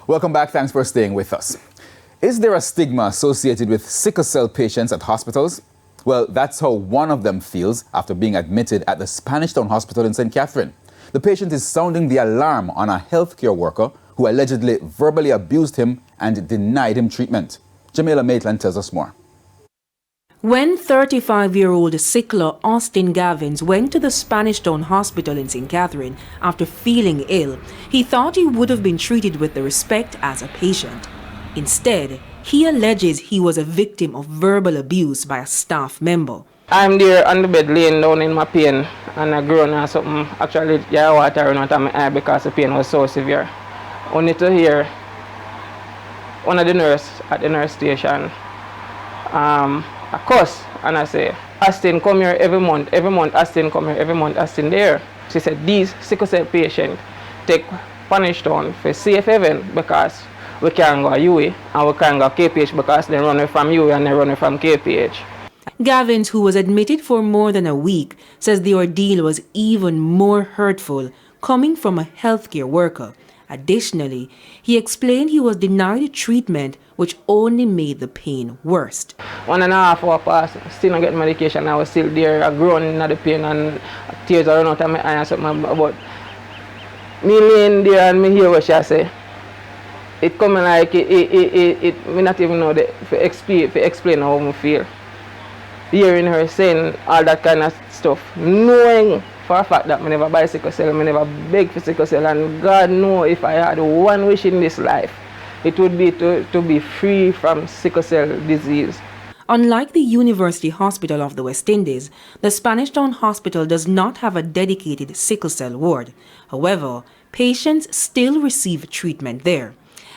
Welcome back. Thanks for staying with us. Is there a stigma associated with sickle cell patients at hospitals? Well, that's how one of them feels after being admitted at the Spanish Town Hospital in St. Catherine. The patient is sounding the alarm on a healthcare worker who allegedly verbally abused him and denied him treatment. Jamaica Maitland tells us more. When 35-year-old Sickler Austin Gavins went to the Spanish Town Hospital in St. Catherine after feeling ill, he thought he would have been treated with the respect as a patient. Instead, he alleges he was a victim of verbal abuse by a staff member. I'm there on the bed laying down in my pain and I groan or something. Actually, yeah, water running out of my eye because the pain was so severe. Only to hear one of the nurse at the nurse station a cuss, and I say, Austin come here every month, Austin come here every month, Austin there. She said, these sickle cell patients take Spanish Town for safe haven because we can't go UA and we can't go KPH because they run away from UA and they run away from KPH. Gavins, who was admitted for more than a week, says the ordeal was even more hurtful coming from a healthcare worker. Additionally, he explained he was denied treatment which only made the pain worse. 1.5 hours passed, still not getting medication. I was still there, I groaning at the pain and tears are running out of my eyes. But me laying there and me hear what she say. It coming like me not even know to explain how I feel. Hearing her saying all that kind of stuff, knowing for a fact that I never buy sickle cell, I never beg for sickle cell, and God knows if I had one wish in this life, it would be to be free from sickle cell disease. Unlike the University Hospital of the West Indies, the Spanish Town Hospital does not have a dedicated sickle cell ward. However, patients still receive treatment there.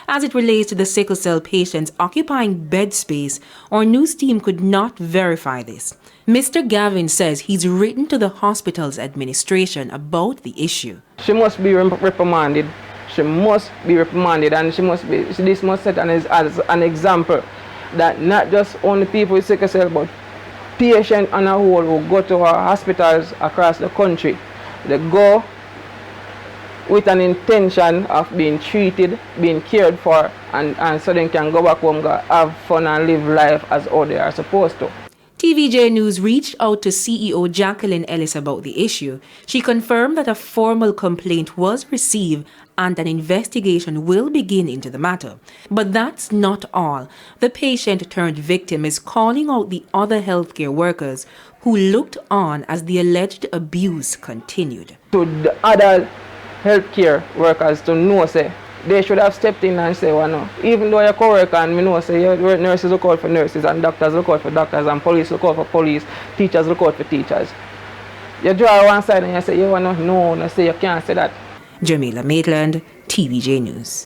As it relates to the sickle cell patients occupying bed space, our news team could not verify this. Mr. Gavin says he's written to the hospital's administration about the issue. She must be reprimanded. She must be reprimanded, and this must set as an example that not just only people with sickle cell, but patients on a whole who go to our hospitals across the country, they go with an intention of being treated, being cared for, and so they can go back home, have fun and live life as how they are supposed to. TVJ News reached out to CEO Jacqueline Ellis about the issue. She confirmed that a formal complaint was received and an investigation will begin into the matter. But that's not all. The patient turned victim is calling out the other healthcare workers who looked on as the alleged abuse continued. To the other healthcare workers to know, say, they should have stepped in and say, well, no, even though you're co-worker and me know, say, nurses look out for nurses and doctors look out for doctors and police look out for police, teachers look out for teachers. You draw one side and you say, you want to no, say you can't say that. Jamaica Maitland, TVJ News.